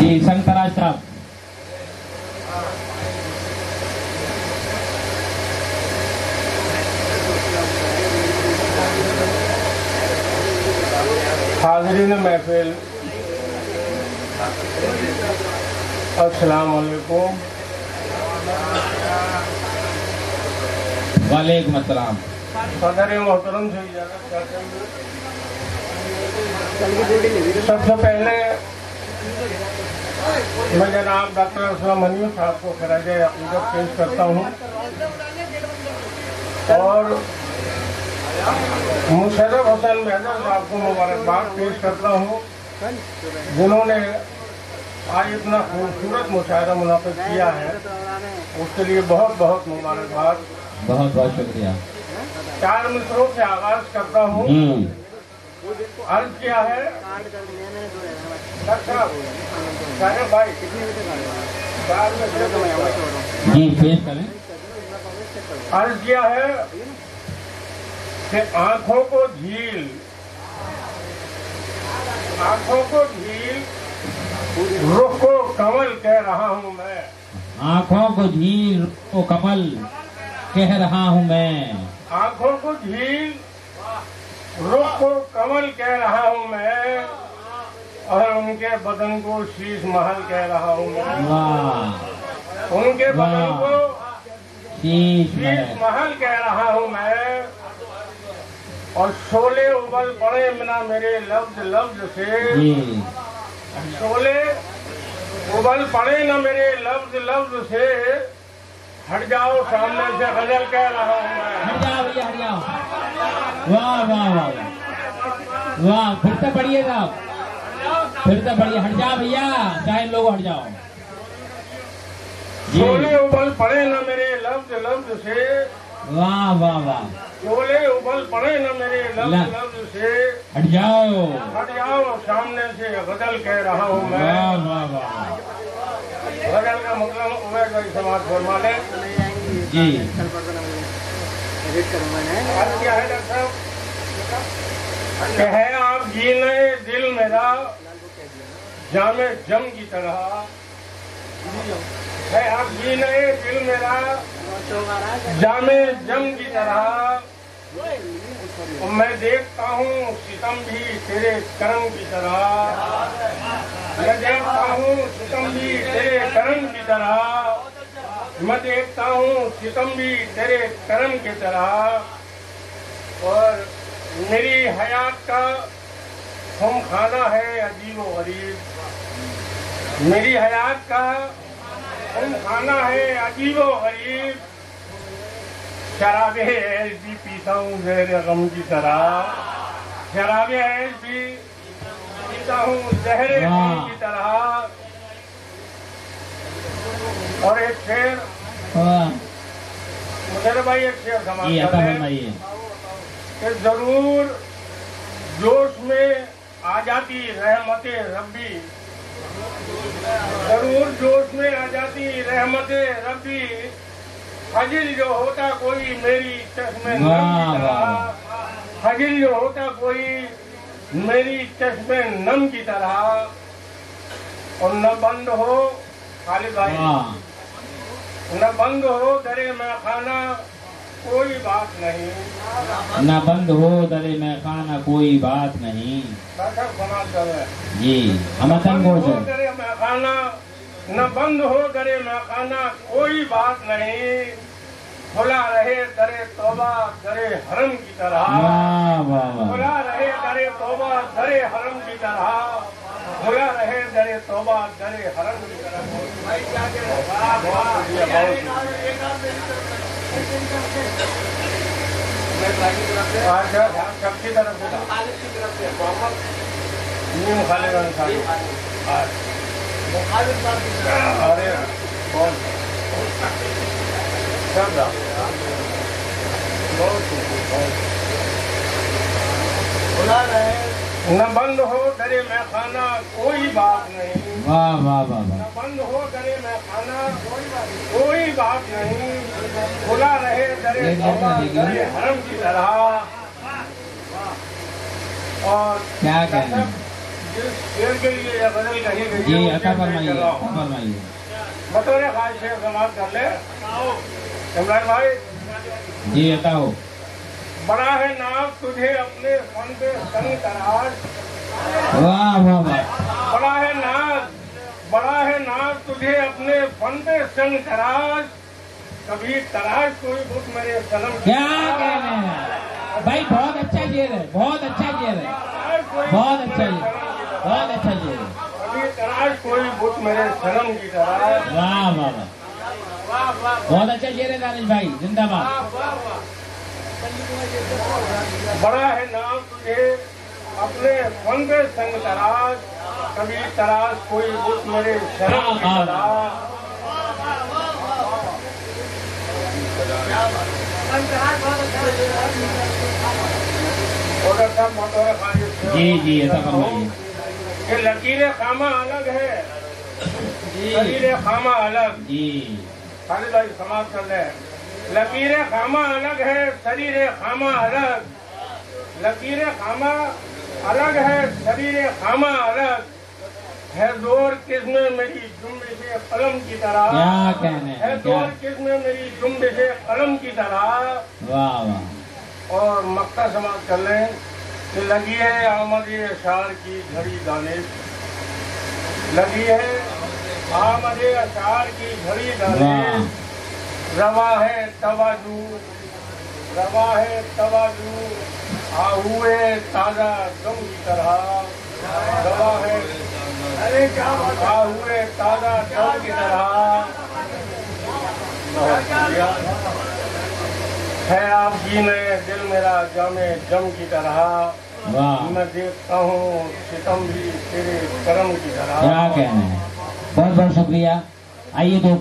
जी संतराज साहब। हाज़रीन महफिल, अस्सलाम वालेकुम। वालेकुम अस्सलाम। सदर मोहतरम से इजाज़त चाहते हैं। सबसे पहले मैं जनाब डॉक्टर असलम हनीफ साहब को खराज अक़ीदत पेश करता हूँ और मुशर्रफ हसन महदर साहब को मुबारकबाद पेश करता हूँ, जिन्होंने आज इतना खूबसूरत मुशायरा मुनाफिज किया है, उसके लिए बहुत बहुत मुबारकबाद। बहुत बहुत शुक्रिया। 4 मिसरों से आगाज करता हूँ। अर्ज क्या है भाई, जी पेश करें। अर्ज क्या है कि आंखों को झील रुख को कमल कह रहा हूँ मैं। आँखों को झील को कमल कह रहा हूँ मैं। आंखों को झील रुख को कमल कह रहा हूँ मैं, और उनके बदन को शीश महल कह रहा हूँ मैं। वाह। उनके बदन को शीश महल कह रहा हूँ मैं, और शोले उबल पड़े बिना मेरे लफ्ज लफ्ज से। शोले उबल पड़े न मेरे लफ्ज लफ्ज से, हट जाओ सामने से गजल कह रहा हूँ मैं। हट जाओ भैया, हट जाओ। वाह वाह वाह वाह। फिर से पढ़िए साहब, फिर से पढ़िए। हट जाओ भैया, चाहे लोग हट जाओ। शोले उबल पड़े न मेरे लफ्ज लफ्ज से। वाह वाह वाह। शोले उबल पड़े न मेरे लफ्ज लफ्ज से, हट जाओ सामने से गजल कह रहा हूँ मैं। वाह वाह वाह। गजल का मतलब उमर का समाज फरमा ले जी। क्या है डॉक्टर साहब? है आप जीने दिल मेरा जामे जम की तरह, है आप जीने दिल मेरा जामे जम की तरह, और मैं देखता हूँ सितम भी तेरे करम की तरह। मैं देखता हूँ सितम भी तेरे करम की तरह। मैं देखता हूँ सितम भी तेरे करम की तरह। और मेरी हयात का हम खाना है अजीब व गरीब। मेरी हयात का हम खाना है अजीब व गरीब। शराबे ऐश भी पीता हूँ ज़हर गम की तरह। शराबे ऐश भी पीता हूँ ज़हर गम की तरह। और एक शेर मुझे भाई, एक शेर समाप्त फरमाइए। कि जरूर जोश में आ जाती रहमते रब्बी, जरूर जोश में आ जाती रहमते रब्बी। हजिल जो होता कोई मेरी चश्मे नम की तरह। हजिल जो होता कोई मेरी चश्मे नम की तरह। और न बंद हो खालिद भाई, न बंद हो दरे में खाना कोई बात नहीं। न बंद हो दरे में खाना कोई बात नहीं। जी हमतन गोशो दरे में खाना, न बंद हो दरे में खाना कोई बात नहीं। खुला रहे दरे तौबा दरे हरम की तरह। खुला रहे दरे तौबा दरे हरम की तरह। खुला रहे दरे तौबा दरे हरम की तरह। सबकी तरफ से नीम खाले अरे कौन न बंद हो दरे में खाना कोई बात नहीं। वाह वाह वाह। न बंद हो दरे में खाना कोई बात नहीं। खुला रहे दरे दरे हरम की तरह। और क्या कहना शेर के लिए या गजल कही गई जी है, अता वो शेर फरमाइए, मैं कर रहा हूँ। फरमाइए। बतौर खास शेर समाप्त कर ले। इमरान भाई, जी अता हो। बड़ा है नाम तुझे अपने फन पे संग तराश। वाह वाह वाह। बड़ा है नाज तुझे अपने फन पे संग तराश। कभी तराश कोई बुत मेरे सनम की। क्या कहना है भाई, बहुत अच्छा शेर है, बहुत अच्छा शेर है, बहुत अच्छा शेर, बहुत अच्छा शेर है। कभी तराश कोई बुत मेरे सनम की तरह। वाह वाह वाह, बहुत अच्छा शेर है दानिश भाई, जिंदाबाद। बड़ा है नाम तुझे अपने फन पे संग तराश। कभी तराश कोई बुत मेरे सनम की तरह। जी जी अता फरमाइए। ये लकीरें खामा अलग है, शरीर खामा अलग। जी खालिद भाई समाप्त कर ले। लकीरें खामा अलग है, शरीर खामा अलग। लकीरें खामा अलग है, शरीर खामा अलग। है जोर किस्में मेरी जुम्बिशे कलम की तरह। क्या कहना है है, जोर क्या, किस्में मेरी जुम्बिशे कलम की तरह। वाह वाह। और मक्का समाप्त कर लें कि लगी है आमद अशार की घड़ी दानिश। लगी है आमद अशार की घड़ी दानिश। रवा है तवाजू, रवा है तवाजू। हुए ताजा दम की तरह। रवा है हुए ताजा दम की तरह। है आपकी में दिल मेरा जामे जम की तरह। वाह, मैं देखता हूँ सितम भी तेरे करम की तरह। क्या कहना है, बहुत बहुत शुक्रिया। आइए तो